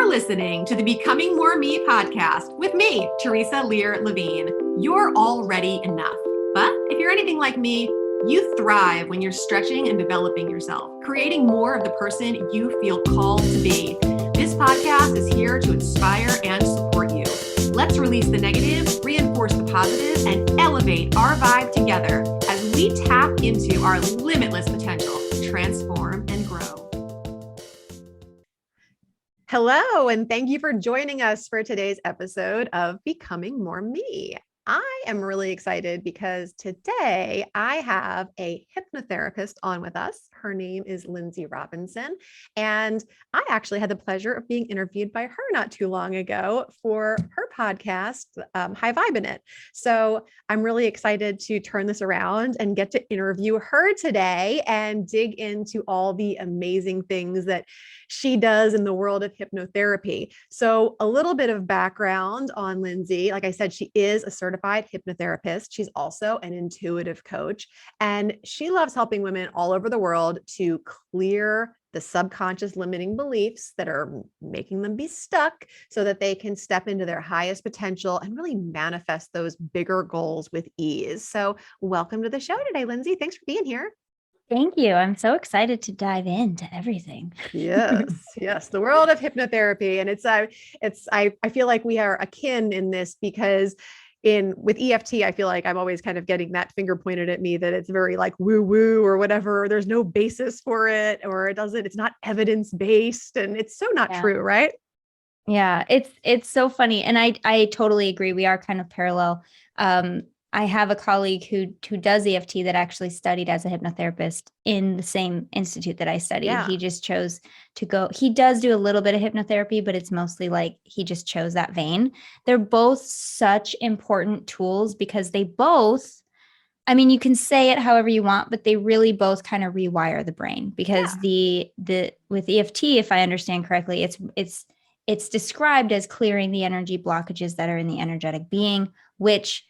listening to the Becoming More Me podcast with me, Theresa Lear Levine. You're already enough. But if you're anything like me, you thrive when you're stretching and developing yourself, creating more of the person you feel called to be. This podcast is here to inspire and support you. Let's release the negative, reinforce the positive, and elevate our vibe together as we tap into our limitless potential to transform and grow. Hello, and thank you for joining us for today's episode of Becoming More Me. I am really excited because today I have a hypnotherapist on with us. Her name is Lynnsey Robinson, and I actually had the pleasure of being interviewed by her not too long ago for her podcast, High Vibe in It. So I'm really excited to turn this around and get to interview her today and dig into all the amazing things that she does in the world of hypnotherapy. So a little bit of background on Lynnsey. Like I said, she is a certified hypnotherapist. She's also an intuitive coach, and she loves helping women all over the world to clear the subconscious limiting beliefs that are making them be stuck so that they can step into their highest potential and really manifest those bigger goals with ease. So welcome to the show today, Lynnsey. Thanks for being here. Thank you. I'm so excited to dive into everything. Yes, the world of hypnotherapy. And I feel like we are akin in this because with EFT, I feel like I'm always kind of getting that finger pointed at me that it's very like woo woo or whatever. There's no basis for it, or it's not evidence based, and it's so not true, right? Yeah, it's so funny. And I totally agree. We are kind of parallel. I have a colleague who does EFT that actually studied as a hypnotherapist in the same institute that I studied. Yeah. He just chose to go. He does do a little bit of hypnotherapy, but it's mostly like he just chose that vein. They're both such important tools because they both, I mean, you can say it however you want, but they really both kind of rewire the brain because the with EFT, if I understand correctly, it's described as clearing the energy blockages that are in the energetic being, which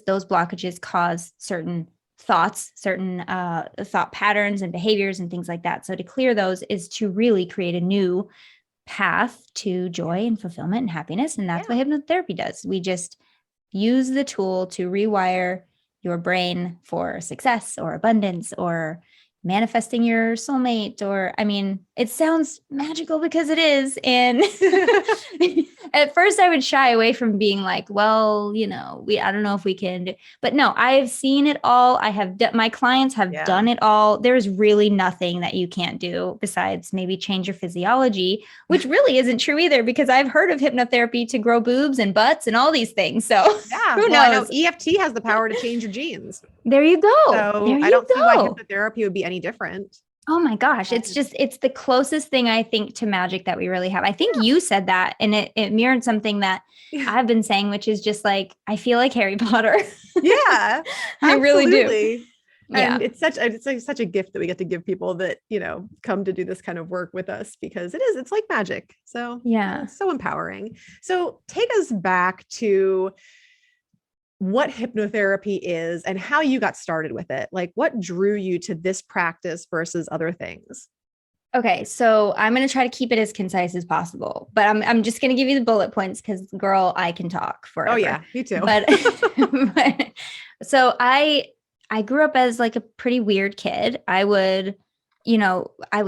those blockages cause certain thoughts, certain thought patterns and behaviors and things like that. So to clear those is to really create a new path to joy and fulfillment and happiness. And that's what hypnotherapy does. We just use the tool to rewire your brain for success or abundance or manifesting your soulmate, or, I mean, it sounds magical because it is. And at first I would shy away from being like, well, I don't know if we can, but no, I've seen it all. My clients have done it all. There's really nothing that you can't do besides maybe change your physiology, which really isn't true either, because I've heard of hypnotherapy to grow boobs and butts and all these things. So who knows? I know EFT has the power to change your genes. There you go. So I don't see why hypnotherapy would be any different. Oh my gosh. It's the closest thing I think to magic that we really have. I think you said that, and it mirrored something that I've been saying, which is just like, I feel like Harry Potter. Yeah, I really do. And it's such a gift that we get to give people that, come to do this kind of work with us, because it's like magic. So it's so empowering. So take us back to what hypnotherapy is and how you got started with it. Like, what drew you to this practice versus other things? Okay, so I'm going to try to keep it as concise as possible, but I'm just going to give you the bullet points because, girl, I can talk forever. Oh yeah, me too. But so I grew up as like a pretty weird kid. I would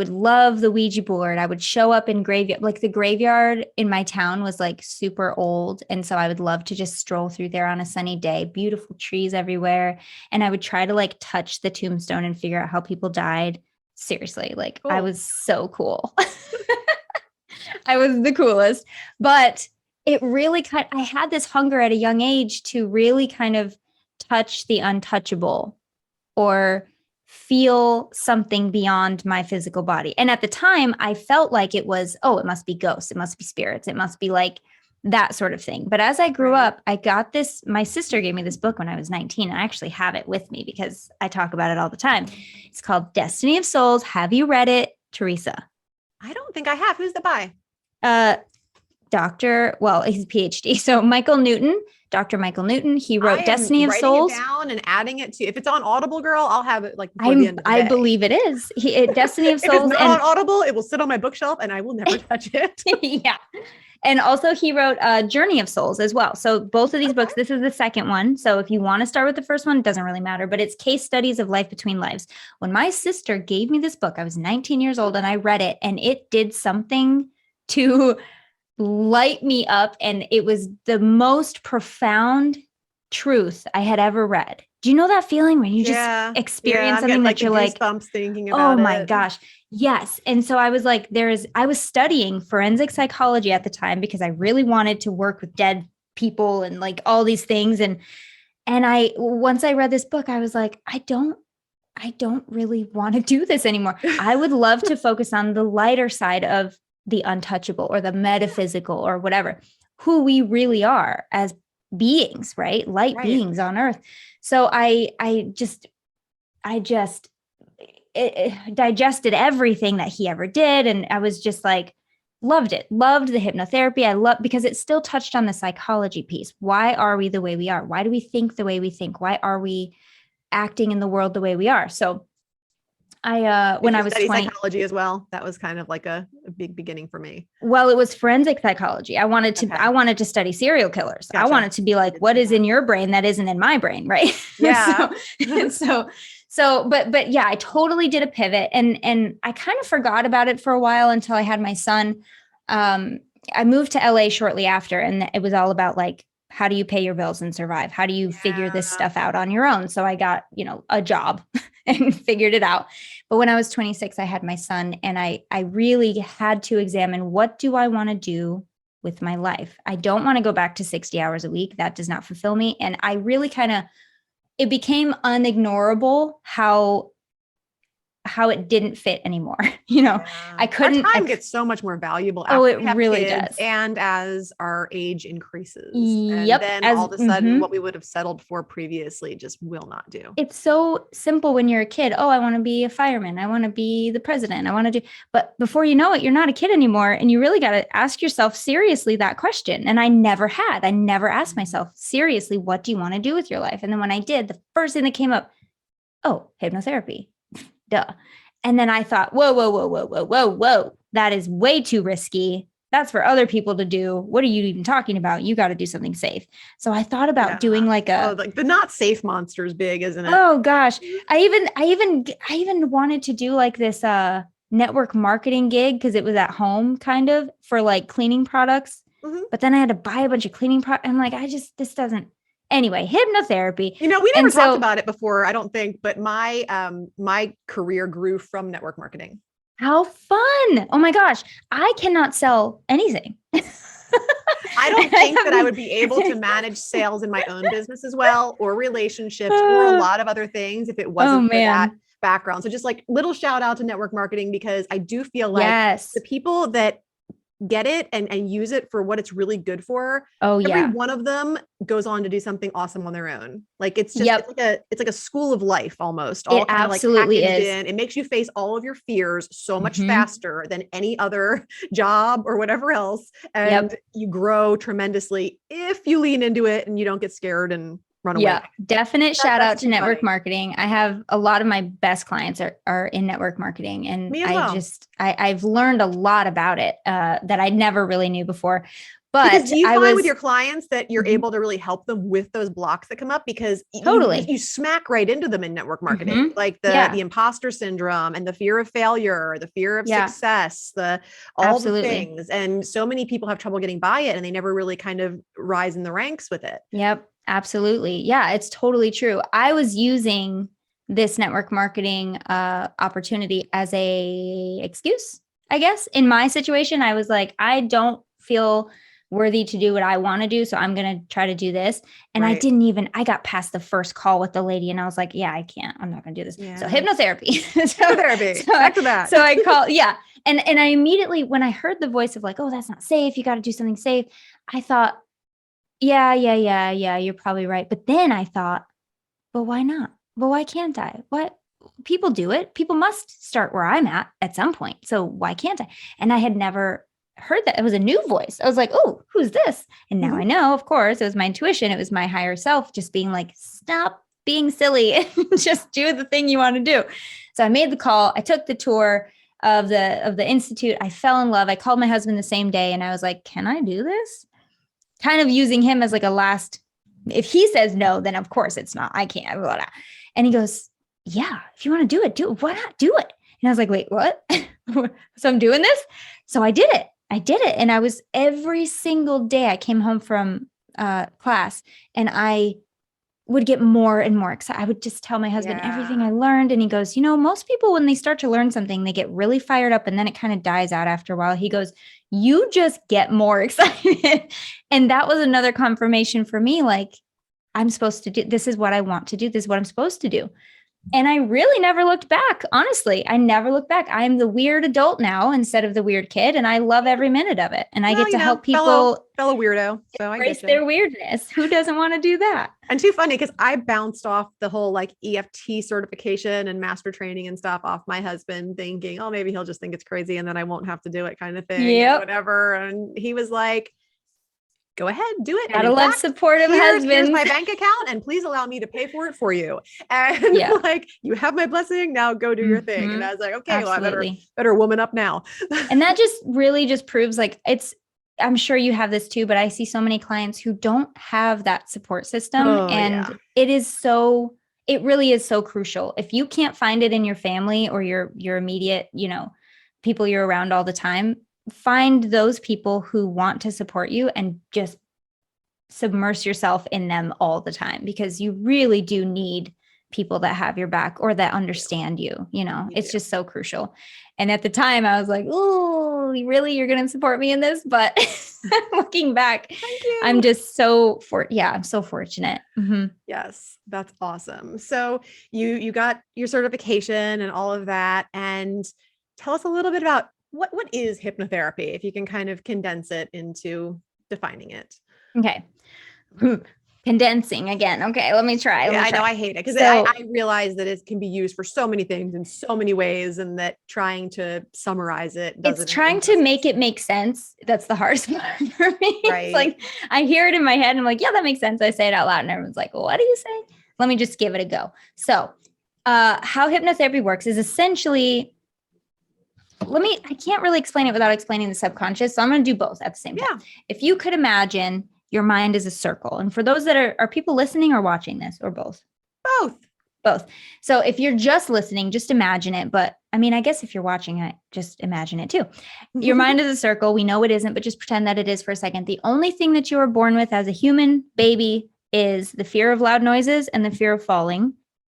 love the Ouija board. I would show up in graveyard, like the graveyard in my town was like super old. And so I would love to just stroll through there on a sunny day, beautiful trees everywhere. And I would try to like touch the tombstone and figure out how people died. Seriously, like cool. I was so cool. I was the coolest, but it really I had this hunger at a young age to really kind of touch the untouchable or feel something beyond my physical body. And at the time I felt like it was, it must be ghosts. It must be spirits. It must be like that sort of thing. But as I grew up, I got this, my sister gave me this book when I was 19. And I actually have it with me because I talk about it all the time. It's called Destiny of Souls. Have you read it, Theresa? I don't think I have. Who's the by? He's a PhD. So Michael Newton Dr. Michael Newton. He I wrote am Destiny of writing Souls. it down and adding it to, if it's on Audible, girl, I'll have it like before the end of the I day. believe it is. Destiny of If it's Souls. not And on Audible, it will sit on my bookshelf and I will never touch it. yeah. And also he wrote Journey of Souls as well. So both of these books, this is the second one. So if you want to start with the first one, it doesn't really matter, but it's case studies of life between lives. When my sister gave me this book, I was 19 years old and I read it, and it did something to light me up. And it was the most profound truth I had ever read. Do you know that feeling when you just experience something that you're like, goosebumps thinking oh about my it. gosh. Yes. And so I was like, I was studying forensic psychology at the time because I really wanted to work with dead people and like all these things. And once I read this book, I was like, I don't really want to do this anymore. I would love to focus on the lighter side of the untouchable or the metaphysical or whatever, who we really are as beings, right? Light beings on earth. So I just digested everything that he ever did. And I was just like, loved the hypnotherapy. Because it still touched on the psychology piece. Why are we the way we are? Why do we think the way we think? Why are we acting in the world the way we are? So when I was 20, psychology as well. That was kind of like a big beginning for me. Well, it was forensic psychology. I wanted to study serial killers. Gotcha. I wanted to be like, what is in your brain that isn't in my brain, right? Yeah. But yeah, I totally did a pivot, and I kind of forgot about it for a while until I had my son. I moved to LA shortly after, and it was all about like, how do you pay your bills and survive? How do you figure this stuff out on your own? So I got, a job and figured it out. But when I was 26, I had my son, and I really had to examine, what do I want to do with my life? I don't want to go back to 60 hours a week. That does not fulfill me. And I really it became unignorable how it didn't fit anymore. I couldn't. Our time gets so much more valuable. Oh, it really does. And as our age increases, yep. and then all of a sudden, what we would have settled for previously just will not do. It's so simple when you're a kid. Oh, I want to be a fireman. I want to be the president. I want to do. But before you know it, you're not a kid anymore, and you really got to ask yourself seriously that question. And I never asked myself seriously, what do you want to do with your life? And then when I did, the first thing that came up, oh, hypnotherapy. Duh. And then I thought, whoa. That is way too risky. That's for other people to do. What are you even talking about? You got to do something safe. So I thought about doing like the not safe monster is big, isn't it? Oh gosh. I even wanted to do like this network marketing gig, because it was at home kind of for like cleaning products. Mm-hmm. But then I had to buy a bunch of cleaning products. I'm like, this doesn't. Anyway, hypnotherapy. We never talked about it before, I don't think, but my career grew from network marketing. How fun. Oh my gosh. I cannot sell anything. I don't think that I would be able to manage sales in my own business as well, or relationships, or a lot of other things if it wasn't for that background. So just like little shout out to network marketing, because I do feel like the people that get it and use it for what it's really good for. Every one of them goes on to do something awesome on their own. Like it's just it's like a school of life almost. It absolutely is. It makes you face all of your fears so much faster than any other job or whatever else. And you grow tremendously if you lean into it and you don't get scared and run away. Yeah, definite shout out to network marketing. I have a lot of my best clients are in network marketing, and I've learned a lot about it that I never really knew before. But because do you find with your clients that you're able to really help them with those blocks that come up? Because you smack right into them in network marketing, like the imposter syndrome and the fear of failure, the fear of success, all the things. And so many people have trouble getting by it, and they never really kind of rise in the ranks with it. Yep. Absolutely. Yeah, it's totally true. I was using this network marketing opportunity as a excuse, I guess. In my situation, I was like, I don't feel worthy to do what I want to do, so I'm going to try to do this. And I got past the first call with the lady, and I was like, yeah, I can't. I'm not going to do this. Yeah. So hypnotherapy. Back to that. So I called, And I immediately, when I heard the voice of like, oh, that's not safe, you got to do something safe, I thought, yeah, you're probably right. But then I thought, but why not? But why can't I? What? People do it. People must start where I'm at some point. So why can't I? And I had never heard that it was a new voice. I was like, oh, who's this? And now I know, of course, it was my intuition. It was my higher self just being like, stop being silly and just do the thing you want to do. So I made the call. I took the tour of the institute. I fell in love. I called my husband the same day and I was like, can I do this? Kind of using him as like a last, if he says no, then of course it's not, I can't. Blah, blah. And he goes, yeah, if you want to do it, do it. Why not do it? And I was like, wait, what? So I'm doing this? So I did it. And I was every single day I came home from class and I would get more and more excited. I would just tell my husband everything I learned. And he goes, most people, when they start to learn something, they get really fired up and then it kind of dies out after a while. He goes, you just get more excited. And that was another confirmation for me. Like, I'm supposed to do, this is what I want to do. This is what I'm supposed to do. And I really never looked back. Honestly, I never looked back. I am the weird adult now instead of the weird kid. And I love every minute of it. And I get to help people fellow weirdo. So embrace their weirdness. Who doesn't want to do that? And too funny because I bounced off the whole like EFT certification and master training and stuff off my husband thinking, oh, maybe he'll just think it's crazy and then I won't have to do it kind of thing. Whatever. And he was like, go ahead, do it. Gotta love supportive husband. Here's my bank account and please allow me to pay for it for you. And like, you have my blessing, now go do your thing. And I was like, okay, absolutely. Well, I better woman up now. And that just really just proves like I'm sure you have this too, but I see so many clients who don't have that support system. It really is so crucial. If you can't find it in your family or your immediate, people you're around all the time, find those people who want to support you and just submerge yourself in them all the time, because you really do need people that have your back or that understand you. It's just so crucial. And at the time I was like, oh, really? You're going to support me in this? But looking back, I'm just I'm so fortunate. Mm-hmm. Yes, that's awesome. So you got your certification and all of that. And tell us a little bit about what is hypnotherapy, if you can kind of condense it into defining it. Okay. Condensing again. Okay, let me try. I know I hate it because I realize that it can be used for so many things in so many ways, and that trying to summarize it it's trying to make it make sense. That's the hardest part for me. Right. It's like I hear it in my head and I'm like, yeah, that makes sense. I say it out loud and everyone's like, well, what do you say? Let me just give it a go. So how hypnotherapy works is essentially, I can't really explain it without explaining the subconscious. So I'm going to do both at the same time. If you could imagine your mind is a circle. And for those that are people listening or watching this, or both? Both. So if you're just listening, just imagine it. But I mean, I guess if you're watching it, just imagine it too. Your mind is a circle. We know it isn't, but just pretend that it is for a second. The only thing that you were born with as a human baby is the fear of loud noises and the fear of falling.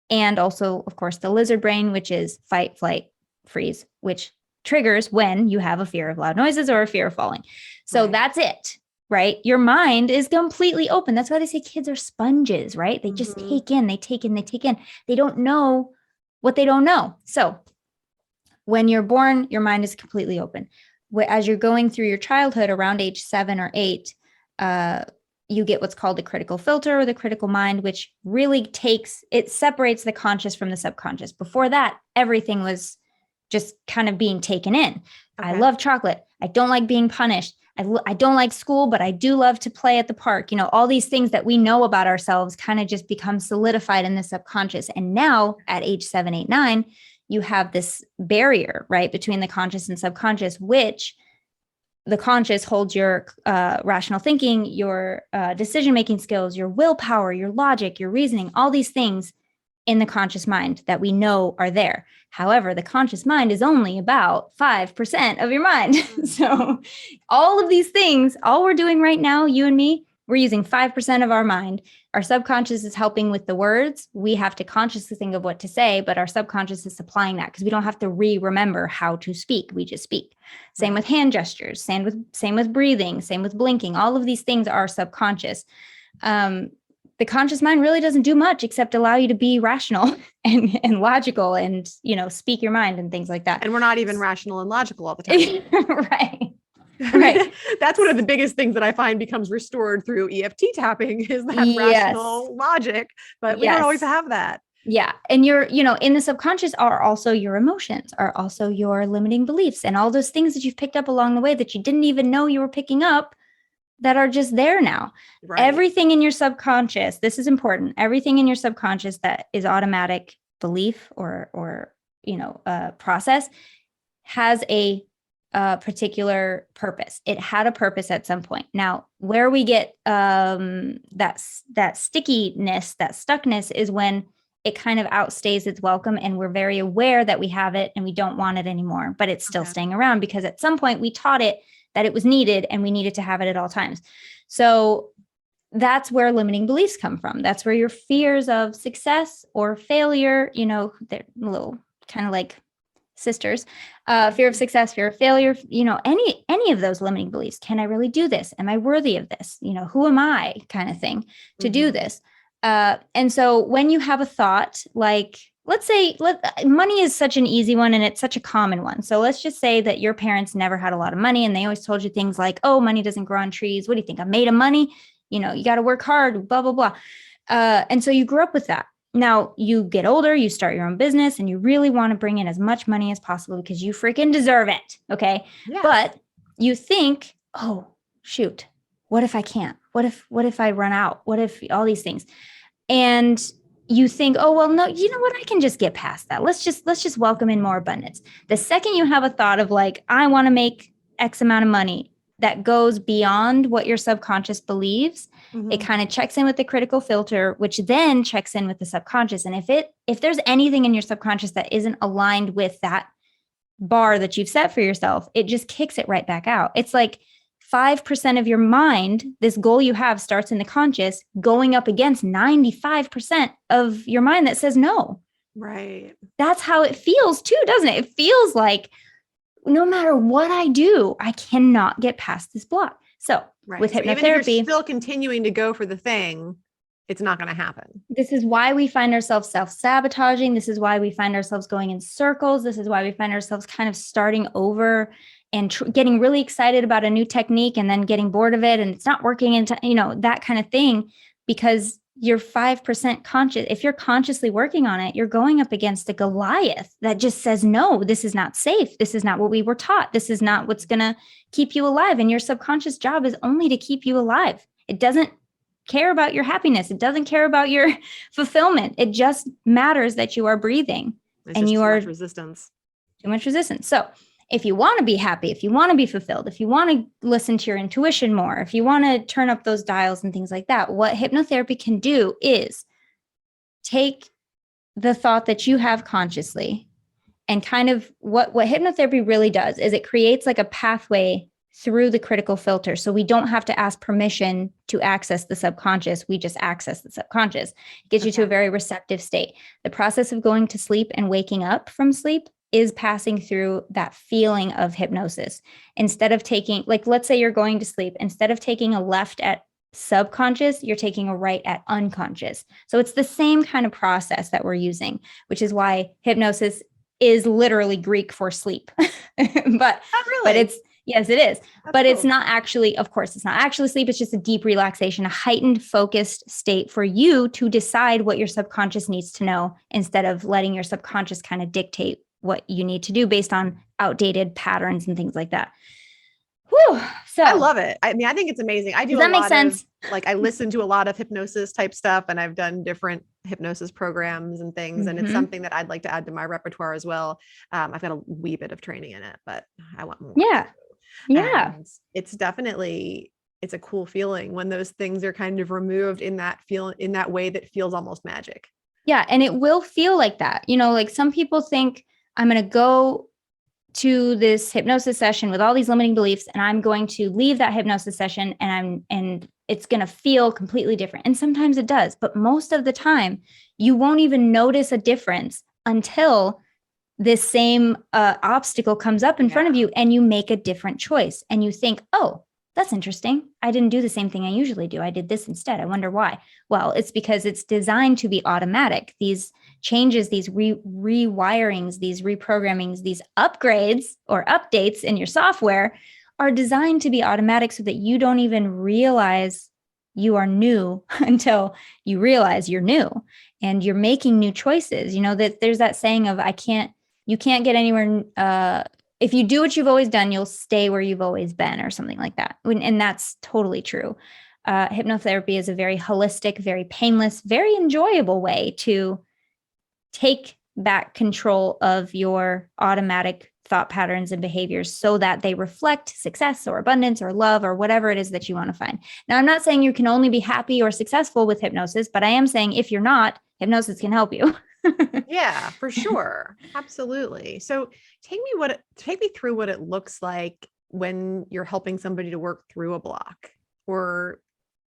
And also, of course, the lizard brain, which is fight, flight, freeze, which triggers when you have a fear of loud noises or a fear of falling. So that's it, right? Your mind is completely open. That's why they say kids are sponges, right? They just take in. They don't know what they don't know. So when you're born, your mind is completely open. As you're going through your childhood around age 7 or 8, you get what's called the critical filter or the critical mind, which really separates the conscious from the subconscious. Before that, everything was just kind of being taken in. Okay. I love chocolate. I don't like being punished. I don't like school, but I do love to play at the park. All these things that we know about ourselves kind of just become solidified in the subconscious. And now at age 7, 8, 9, you have this barrier, right, between the conscious and subconscious, which the conscious holds your rational thinking, your decision-making skills, your willpower, your logic, your reasoning, all these things in the conscious mind that we know are there. However, the conscious mind is only about 5% of your mind. So all of these things, all we're doing right now, you and me, we're using 5% of our mind. Our subconscious is helping with the words. We have to consciously think of what to say, but our subconscious is supplying that because we don't have to remember how to speak. We just speak. Same with hand gestures, same with breathing, same with blinking. All of these things are subconscious. The conscious mind really doesn't do much except allow you to be rational and logical and, speak your mind and things like that. And we're not even rational and logical all the time. Right. That's one of the biggest things that I find becomes restored through EFT tapping is that rational logic, but we don't always have that. Yeah. And in the subconscious are also your emotions, are also your limiting beliefs and all those things that you've picked up along the way that you didn't even know you were picking up that are just there now. Right. Everything in your subconscious, this is important. Everything in your subconscious that is automatic belief or process has a particular purpose. It had a purpose at some point. Now, where we get that stickiness, that stuckness is when it kind of outstays its welcome and we're very aware that we have it and we don't want it anymore, but it's still staying around because at some point we taught it that it was needed and we needed to have it at all times. So that's where limiting beliefs come from. That's where your fears of success or failure, they're a little kind of like sisters, fear of success, fear of failure, any of those limiting beliefs. Can I really do this? Am I worthy of this? Who am I kind of thing to do this? And so when you have a thought, like, let's say money is such an easy one and it's such a common one. So let's just say that your parents never had a lot of money and they always told you things like, oh, money doesn't grow on trees. What do you think? I'm made of money. You got to work hard, blah, blah, blah. And so you grew up with that. Now you get older, you start your own business and you really want to bring in as much money as possible because you freaking deserve it. Okay. Yeah. But you think, oh, shoot, what if I can't? What if I run out? What if all these things? And you think, oh, well, no, you know what? I can just get past that. Let's just welcome in more abundance. The second you have a thought of like, I want to make X amount of money that goes beyond what your subconscious believes, it kind of checks in with the critical filter, which then checks in with the subconscious. And if there's anything in your subconscious that isn't aligned with that bar that you've set for yourself, it just kicks it right back out. It's like 5% of your mind, this goal you have starts in the conscious, going up against 95% of your mind that says no. Right. That's how it feels too, doesn't it? It feels like no matter what I do, I cannot get past this block. So with hypnotherapy, even if you're still continuing to go for the thing, it's not going to happen. This is why we find ourselves self-sabotaging. This is why we find ourselves going in circles. This is why we find ourselves kind of starting over and getting really excited about a new technique and then getting bored of it and it's not working into, that kind of thing, because you're 5% conscious. If you're consciously working on it, you're going up against a Goliath that just says, no, this is not safe. This is not what we were taught. This is not what's going to keep you alive. And your subconscious job is only to keep you alive. It doesn't care about your happiness. It doesn't care about your fulfillment. It just matters that you are breathing. And you are resistance. Too much resistance. So if you want to be happy, if you want to be fulfilled, if you want to listen to your intuition more, if you want to turn up those dials and things like that, what hypnotherapy can do is take the thought that you have consciously and kind of what hypnotherapy really does is it creates like a pathway through the critical filter. So we don't have to ask permission to access the subconscious. We just access the subconscious. It gets you to a very receptive state. The process of going to sleep and waking up from sleep is passing through that feeling of hypnosis. Instead of taking, like, let's say you're going to sleep, instead of taking a left at subconscious, you're taking a right at unconscious. So it's the same kind of process that we're using, which is why hypnosis is literally Greek for sleep. But it's, yes, it is. That's but cool. It's not actually, of course, it's not actually sleep. It's just a deep relaxation, a heightened focused state for you to decide what your subconscious needs to know instead of letting your subconscious kind of dictate what you need to do based on outdated patterns and things like that. Whew. So I love it. I mean, I think it's amazing. I do. Does that make sense? I listen to a lot of hypnosis type stuff and I've done different hypnosis programs and things. And it's something that I'd like to add to my repertoire as well. I've got a wee bit of training in it, but I want more. Yeah. Yeah. And it's definitely, it's a cool feeling when those things are kind of removed in that way that feels almost magic. Yeah. And it will feel like that. Like some people think I'm going to go to this hypnosis session with all these limiting beliefs and I'm going to leave that hypnosis session and it's going to feel completely different. And sometimes it does, but most of the time you won't even notice a difference until this same obstacle comes up in front of you and you make a different choice and you think, oh, that's interesting. I didn't do the same thing I usually do. I did this instead. I wonder why. Well, it's because it's designed to be automatic. These changes, these rewirings, these reprogrammings, these upgrades or updates in your software are designed to be automatic so that you don't even realize you are new until you realize you're new and you're making new choices. That there's that saying of, you can't get anywhere. If you do what you've always done, you'll stay where you've always been, or something like that. And that's totally true. Hypnotherapy is a very holistic, very painless, very enjoyable way to take back control of your automatic thought patterns and behaviors so that they reflect success or abundance or love or whatever it is that you want to find. Now, I'm not saying you can only be happy or successful with hypnosis, but I am saying if you're not, hypnosis can help you. Yeah, for sure. Absolutely. So take me through what it looks like when you're helping somebody to work through a block, or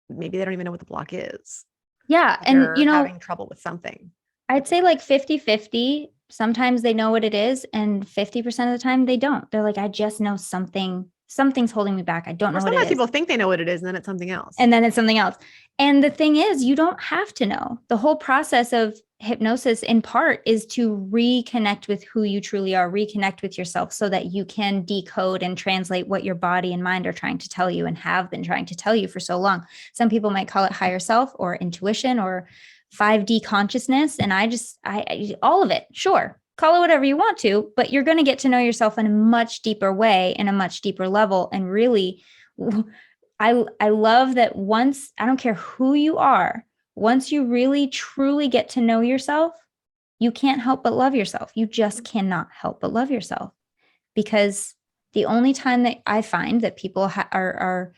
maybe they don't even know what the block is. Yeah. They're And, having trouble with something. I'd say like 50-50. Sometimes they know what it is, and 50% of the time they don't. They're like, I just know something's holding me back. I don't know what it is. Sometimes people think they know what it is, and then it's something else. And then it's something else. And the thing is, you don't have to know. The whole process of hypnosis in part is to reconnect with who you truly are, reconnect with yourself so that you can decode and translate what your body and mind are trying to tell you and have been trying to tell you for so long. Some people might call it higher self or intuition or 5D consciousness. And I all of it, sure, call it whatever you want to, but you're going to get to know yourself in a much deeper way, in a much deeper level. And really, I love that once, I don't care who you are, once you really truly get to know yourself, you can't help but love yourself. You just cannot help but love yourself, because the only time that I find that people are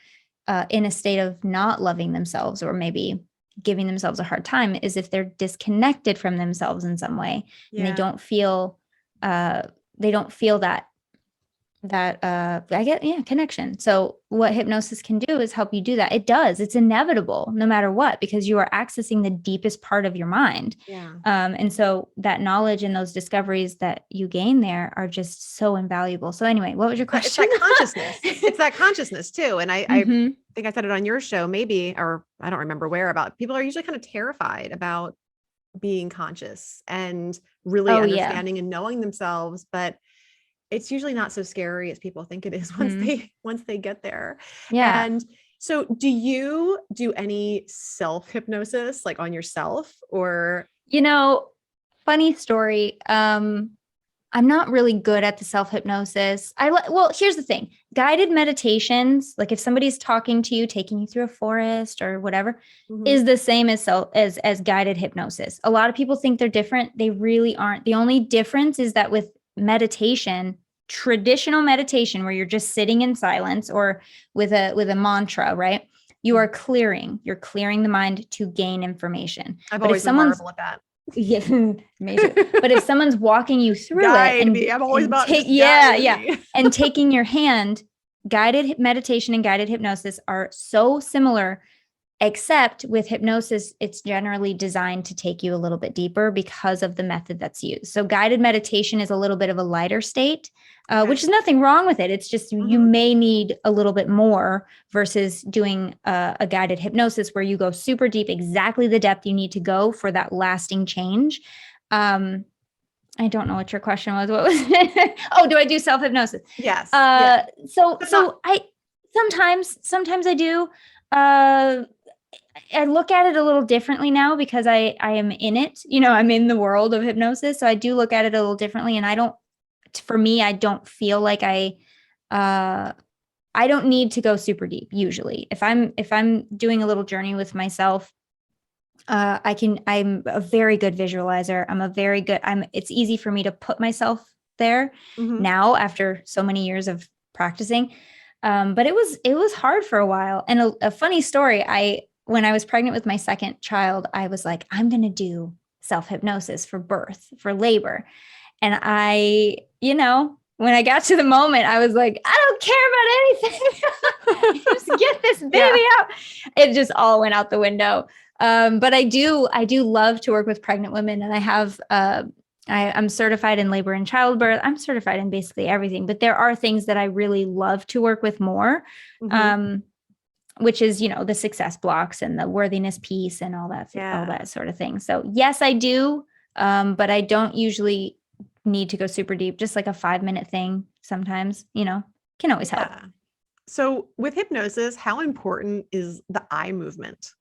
in a state of not loving themselves, or maybe giving themselves a hard time, is if they're disconnected from themselves in some way. Yeah. And they don't feel that connection. So what hypnosis can do is help you do that. It does. It's inevitable no matter what, because you are accessing the deepest part of your mind. Yeah. And so that knowledge and those discoveries that you gain there are just so invaluable. So anyway, what was your question? It's that consciousness. It's that consciousness too. And I think I said it on your show, maybe, or I don't remember where, about people are usually kind of terrified about being conscious and really understanding and knowing themselves, but it's usually not so scary as people think it is once they get there. Yeah. And so do you do any self-hypnosis, like on yourself, or? Funny story. I'm not really good at the self-hypnosis. Well, here's the thing. Guided meditations, like if somebody's talking to you, taking you through a forest or whatever, is the same as guided hypnosis. A lot of people think they're different. They really aren't. The only difference is that with meditation, traditional meditation, where you're just sitting in silence or with a mantra, right? You're clearing the mind to gain information. I've always been marvel at that. Yeah, amazing. But if someone's walking you through I'm always about and taking your hand, guided meditation and guided hypnosis are so similar, except with hypnosis, it's generally designed to take you a little bit deeper because of the method that's used. So guided meditation is a little bit of a lighter state, which is nothing wrong with it. It's just you may need a little bit more versus doing a guided hypnosis where you go super deep, exactly the depth you need to go for that lasting change. I don't know what your question was. What was it? Oh, do I do self-hypnosis? Yes. So I sometimes I do. I look at it a little differently now because I am in it, I'm in the world of hypnosis. So I do look at it a little differently, and I don't feel like I don't need to go super deep. Usually if I'm doing a little journey with myself, I'm a very good visualizer. It's easy for me to put myself there now after so many years of practicing. But it was hard for a while. And a funny story, when I was pregnant with my second child, I was like, I'm going to do self-hypnosis for birth, for labor. And when I got to the moment, I was like, I don't care about anything. Just get this baby out. It just all went out the window. But I do love to work with pregnant women, and I have, I'm certified in labor and childbirth. I'm certified in basically everything, but there are things that I really love to work with more, which is, the success blocks and the worthiness piece and all that sort of thing. So yes, I do. But I don't usually need to go super deep, just like a 5-minute thing sometimes, can always help. So with hypnosis, how important is the eye movement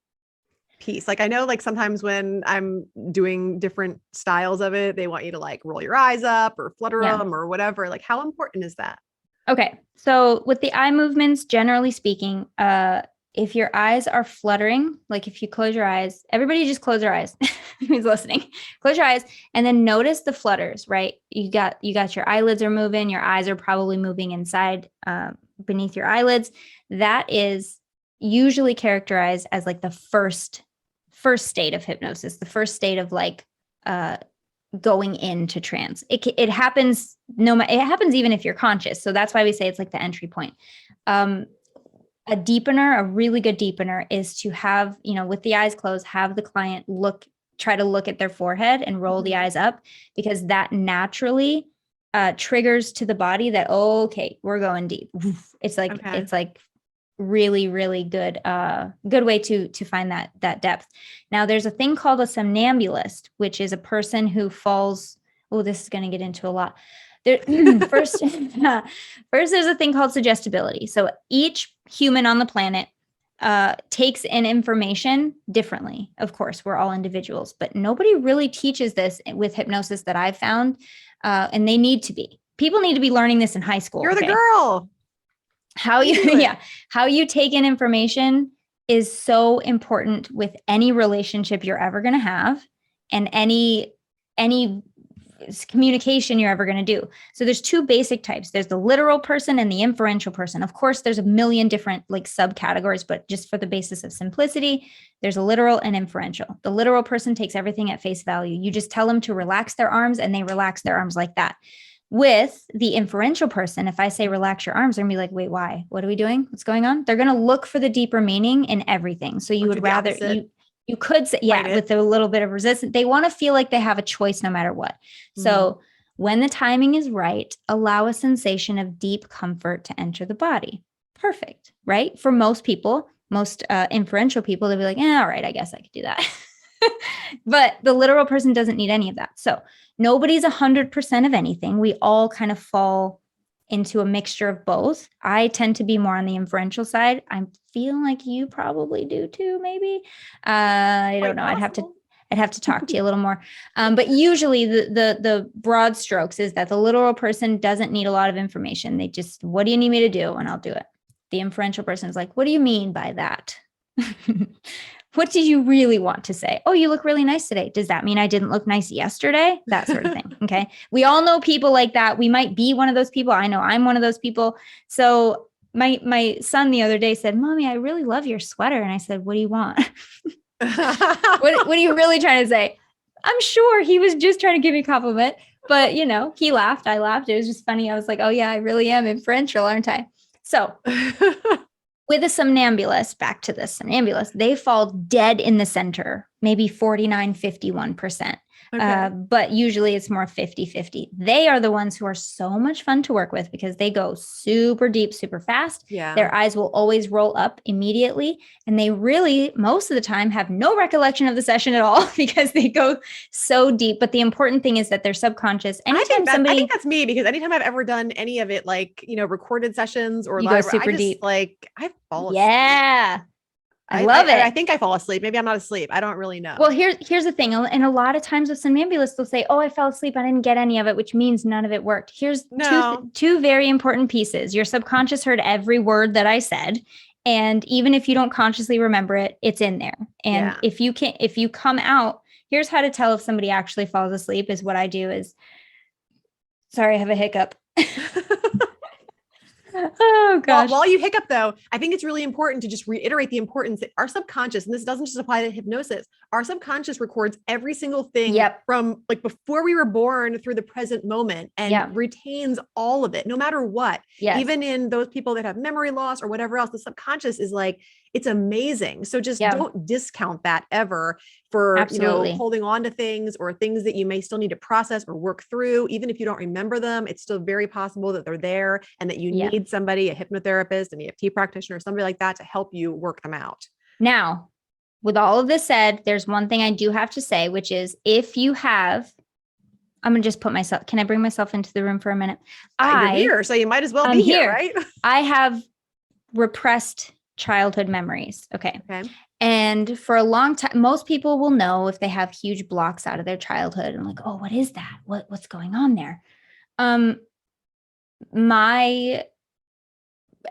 piece? Like I know like sometimes when I'm doing different styles of it, they want you to like roll your eyes up or flutter Yeah. them or whatever. Like how important is that? Okay. So with the eye movements, generally speaking, if your eyes are fluttering, like if you close your eyes, everybody just close their eyes. Who's listening? Close your eyes and then notice the flutters, right? You got your eyelids are moving, your eyes are probably moving inside beneath your eyelids. That is usually characterized as like the first state of hypnosis, the first state of like going into trance. It happens it happens even if you're conscious. So that's why we say it's like the entry point. A deepener, a really good deepener is to have, with the eyes closed, have the client try to look at their forehead and roll the eyes up, because that naturally triggers to the body that, oh, okay, we're going deep. It's like, it's like really, really good way to find that depth. Now there's a thing called a somnambulist, which is a person who falls. Oh, this is going to get into a lot. There, first there's a thing called suggestibility. So each human on the planet takes in information differently. Of course, we're all individuals, but nobody really teaches this with hypnosis that I've found, and they need to be. People need to be learning this in high school. You're the girl. How you take in information is so important with any relationship you're ever going to have, and any communication you're ever going to do. So there's two basic types. There's the literal person and the inferential person. Of course, there's a million different like subcategories, but just for the basis of simplicity, there's a literal and inferential. The literal person takes everything at face value. You just tell them to relax their arms and they relax their arms like that. With the inferential person, if I say relax your arms, they're gonna be like, wait, why? What are we doing? What's going on? They're gonna look for the deeper meaning in everything. So you would rather you could say, with a little bit of resistance. They want to feel like they have a choice no matter what. So when the timing is right, allow a sensation of deep comfort to enter the body. Perfect, right? For most people, most inferential people, they'll be like, all right, I guess I could do that. But the literal person doesn't need any of that. So nobody's 100% of anything. We all kind of fall into a mixture of both. I tend to be more on the inferential side. I feel like you probably do too, maybe. I don't know. I'd have to talk to you a little more. But usually the broad strokes is that the literal person doesn't need a lot of information. They just, what do you need me to do? And I'll do it. The inferential person is like, what do you mean by that? What do you really want to say? Oh, you look really nice today. Does that mean I didn't look nice yesterday? That sort of thing. Okay. We all know people like that. We might be one of those people. I know I'm one of those people. So my son the other day said, Mommy, I really love your sweater. And I said, what do you want? What are you really trying to say? I'm sure he was just trying to give me a compliment, but he laughed. I laughed. It was just funny. I was like, oh yeah, I really am inferential, aren't I? So with a somnambulist, back to the somnambulist, they fall dead in the center, maybe 49, 51%. Okay. But usually it's more 50-50. They are the ones who are so much fun to work with because they go super deep, super fast. Yeah. Their eyes will always roll up immediately. And they really, most of the time, have no recollection of the session at all because they go so deep. But the important thing is that they're subconscious. I think that's me, because anytime I've ever done any of it, like, recorded sessions or you live, go super deep. Like I fall asleep. Yeah. I love it. I think I fall asleep. Maybe I'm not asleep. I don't really know. Well, here's the thing. And a lot of times with somnambulists, they'll say, oh, I fell asleep. I didn't get any of it, which means none of it worked. Here's two very important pieces. Your subconscious heard every word that I said. And even if you don't consciously remember it, it's in there. And if you come out, here's how to tell if somebody actually falls asleep is what I do is, sorry, I have a hiccup. Oh gosh. While you hiccup though, I think it's really important to just reiterate the importance that our subconscious, and this doesn't just apply to hypnosis, our subconscious records every single thing from like before we were born through the present moment and retains all of it, no matter what. Yes. Even in those people that have memory loss or whatever else, the subconscious is like, it's amazing. So just don't discount that ever for, holding on to things or things that you may still need to process or work through. Even if you don't remember them, it's still very possible that they're there and that you need somebody, a hypnotherapist, an EFT practitioner, or somebody like that to help you work them out. Now, with all of this said, there's one thing I do have to say, which is if you have, I'm going to just can I bring myself into the room for a minute? You're here, so you might as well be here, right? I have repressed childhood memories. Okay. Okay. And for a long time, most people will know if they have huge blocks out of their childhood and like, oh, what is that? What's going on there? My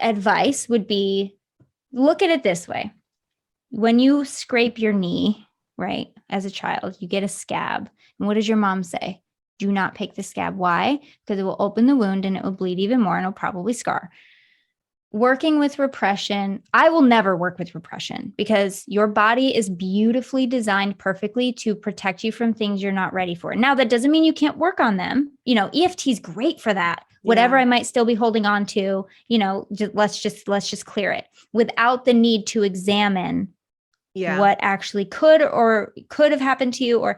advice would be, look at it this way. When you scrape your knee, right, as a child, you get a scab. And what does your mom say? Do not pick the scab. Why? Because it will open the wound and it will bleed even more and it'll probably scar. Working with repression, I will never work with repression because your body is beautifully designed perfectly to protect you from things you're not ready for. Now, that doesn't mean you can't work on them. EFT is great for that. Whatever I might still be holding on to, let's just clear it without the need to examine what actually could have happened to you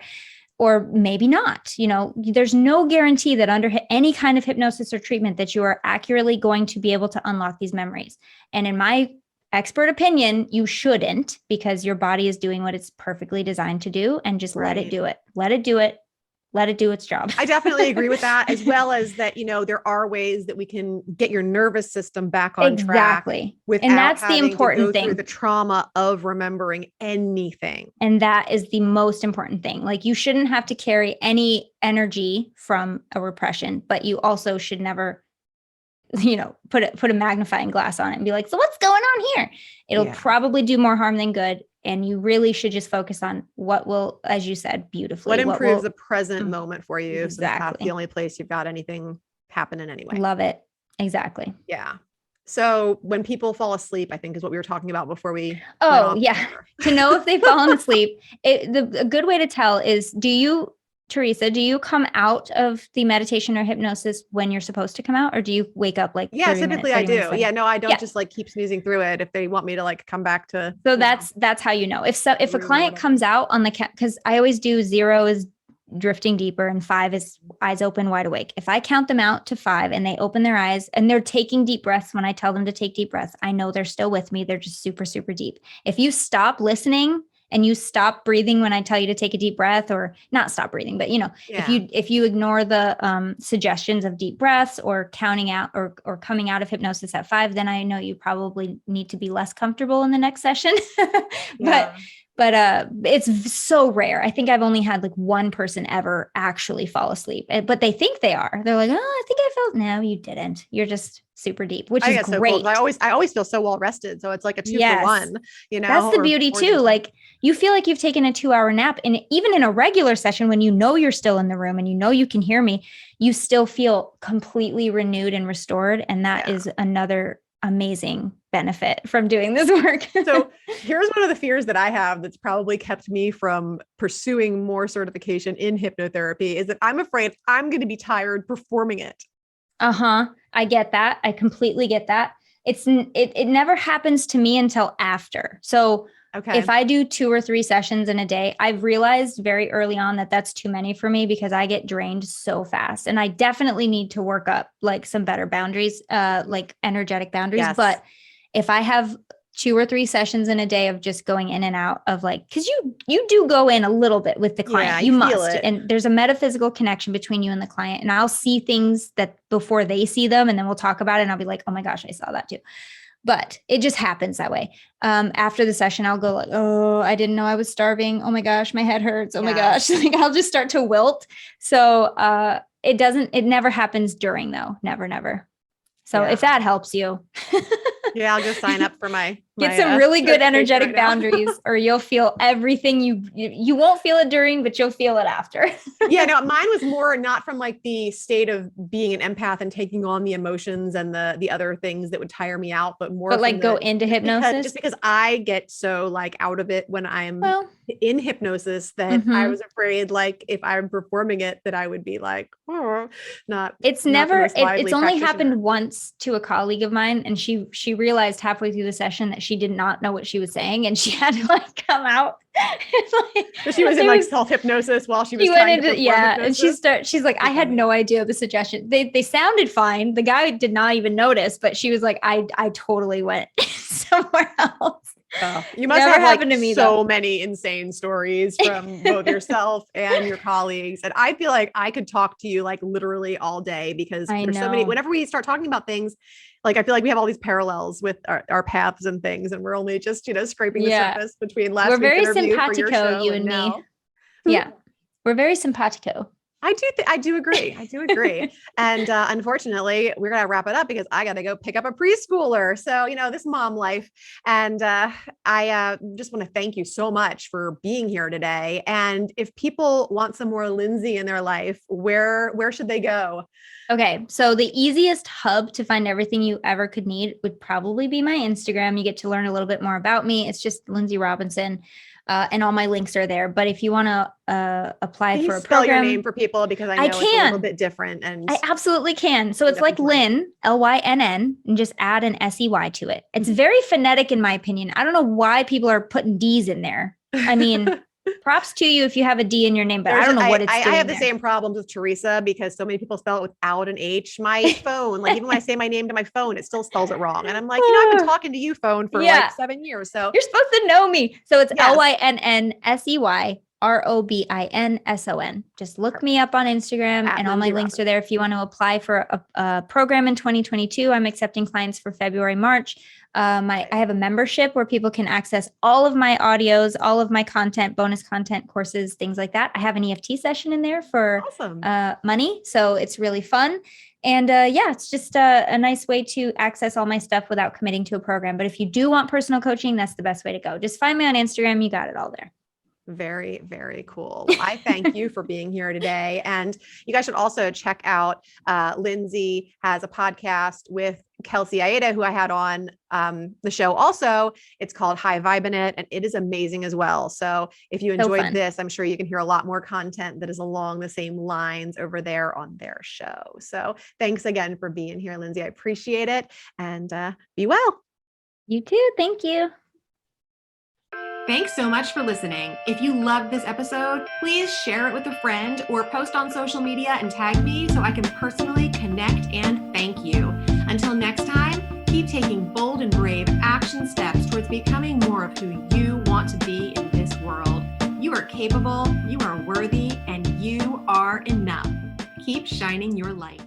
or maybe not. There's no guarantee that under any kind of hypnosis or treatment that you are accurately going to be able to unlock these memories. And in my expert opinion, you shouldn't, because your body is doing what it's perfectly designed to do, and just let it do it. Let it do it. Let it do its job. I definitely agree with that, as well as that, there are ways that we can get your nervous system back on track. Without and that's the important thing. Through the trauma of remembering anything. And that is the most important thing. Like, you shouldn't have to carry any energy from a repression, but you also should never, put a magnifying glass on it and be like, so what's going on here? It'll probably do more harm than good. And you really should just focus on what will, as you said, beautifully. What improves the present moment for you. Exactly. So that's the only place you've got anything happening anyway. Love it. Exactly. Yeah. So when people fall asleep, I think is what we were talking about before we. Oh, yeah. To know if they've fallen asleep, a good way to tell is, Theresa, do you come out of the meditation or hypnosis when you're supposed to come out, or do you wake up like? Yeah, typically I do. Yeah, no, I don't just like keep snoozing through it. If they want me to like come back to. So that's how you know. If a client comes out on the because I always do 0 is drifting deeper and 5 is eyes open, wide awake. If I count them out to 5 and they open their eyes and they're taking deep breaths when I tell them to take deep breaths, I know they're still with me. They're just super, super deep. If you stop listening and you stop breathing when I tell you to take a deep breath, or not stop breathing, but if you ignore the suggestions of deep breaths or counting out or coming out of hypnosis at 5, then I know you probably need to be less comfortable in the next session. But it's so rare. I think I've only had like one person ever actually fall asleep, but they think they are. They're like, oh, I think I felt. No, you didn't. You're just super deep, which is great. So cool. I always feel so well rested. So it's like a 2 for 1, That's the beauty too. Like, you feel like you've taken a 2-hour nap, and even in a regular session, when you're still in the room and you can hear me, you still feel completely renewed and restored. And that is another amazing benefit from doing this work. So here's one of the fears that I have that's probably kept me from pursuing more certification in hypnotherapy, is that I'm afraid I'm going to be tired performing it. I get that. I completely get that. It never happens to me until after. So if I do 2 or 3 sessions in a day, I've realized very early on that that's too many for me, because I get drained so fast, and I definitely need to work up like some better boundaries, like energetic boundaries. Yes. But if I have 2 or 3 sessions in a day of just going in and out of because you do go in a little bit with the client, you must, and there's a metaphysical connection between you and the client, and I'll see things that before they see them, and then we'll talk about it, and I'll be like, oh my gosh, I saw that too. But it just happens that way. After the session, I'll go like, oh, I didn't know I was starving. Oh my gosh, my head hurts. Oh my gosh. Like, I'll just start to wilt. So it never happens during though. Never. So if that helps you. I'll just sign up for my get some really good energetic boundaries, or you'll feel everything. You won't feel it during, but you'll feel it after. Mine was more not from like the state of being an empath and taking on the emotions and the other things that would tire me out, but more like go into hypnosis. Because I get so like out of it when I'm in hypnosis that I was afraid, like, if I'm performing it, that I would be like, it's only happened once to a colleague of mine, and she realized halfway through the session that she did not know what she was saying, and she had to like come out. So she was in like self-hypnosis while she was trying to hypnosis. And she's like, I had no idea the suggestion. They sounded fine. The guy did not even notice, but she was like, I totally went somewhere else. You must have happened to me so many insane stories from both yourself and your colleagues. And I feel like I could talk to you like literally all day, because there's so many, whenever we start talking about things, Like, I feel like we have all these parallels with our paths and things, and we're only just, scraping the surface between last we're week's very interview for your simpatico, show you and me. now. Yeah, we're very simpatico. I do agree. And unfortunately, we're going to wrap it up because I got to go pick up a preschooler. So, this mom life. And I just want to thank you so much for being here today. And if people want some more Lindsay in their life, where should they go? Okay, so the easiest hub to find everything you ever could need would probably be my Instagram. You get to learn a little bit more about me. It's just Lindsay Robinson. And all my links are there. But if you want to apply for a spell program, your name for people, because I know it's a little bit different. And I absolutely can. So it's like Lynn, Lynn, and just add an SEY to it. It's very phonetic in my opinion. I don't know why people are putting D's in there. I mean, props to you if you have a D in your name, but I don't know what it's doing. I have the same problems with Theresa because so many people spell it without an H. My phone, like even when I say my name to my phone, it still spells it wrong. And I'm like, I've been talking to you, phone, for like 7 years. So you're supposed to know me. So it's LYNNSEY ROBINSON. Just look me up on Instagram, and all my links are there. If you want to apply for a program in 2022, I'm accepting clients for February, March. I have a membership where people can access all of my audios, all of my content, bonus content, courses, things like that. I have an EFT session in there for money. So it's really fun. And it's just a nice way to access all my stuff without committing to a program. But if you do want personal coaching, that's the best way to go. Just find me on Instagram. You got it all there. Very, very cool. Well, I thank you for being here today. And you guys should also check out, Lindsay has a podcast with Kelsey Aida, who I had on the show also. It's called High Vibe in It, and it is amazing as well. So if you enjoyed this, I'm sure you can hear a lot more content that is along the same lines over there on their show. So thanks again for being here, Lindsay. I appreciate it. And be well. You too. Thank you. Thanks so much for listening. If you loved this episode, please share it with a friend or post on social media and tag me so I can personally connect and thank you. Until next time, keep taking bold and brave action steps towards becoming more of who you want to be in this world. You are capable, you are worthy, and you are enough. Keep shining your light.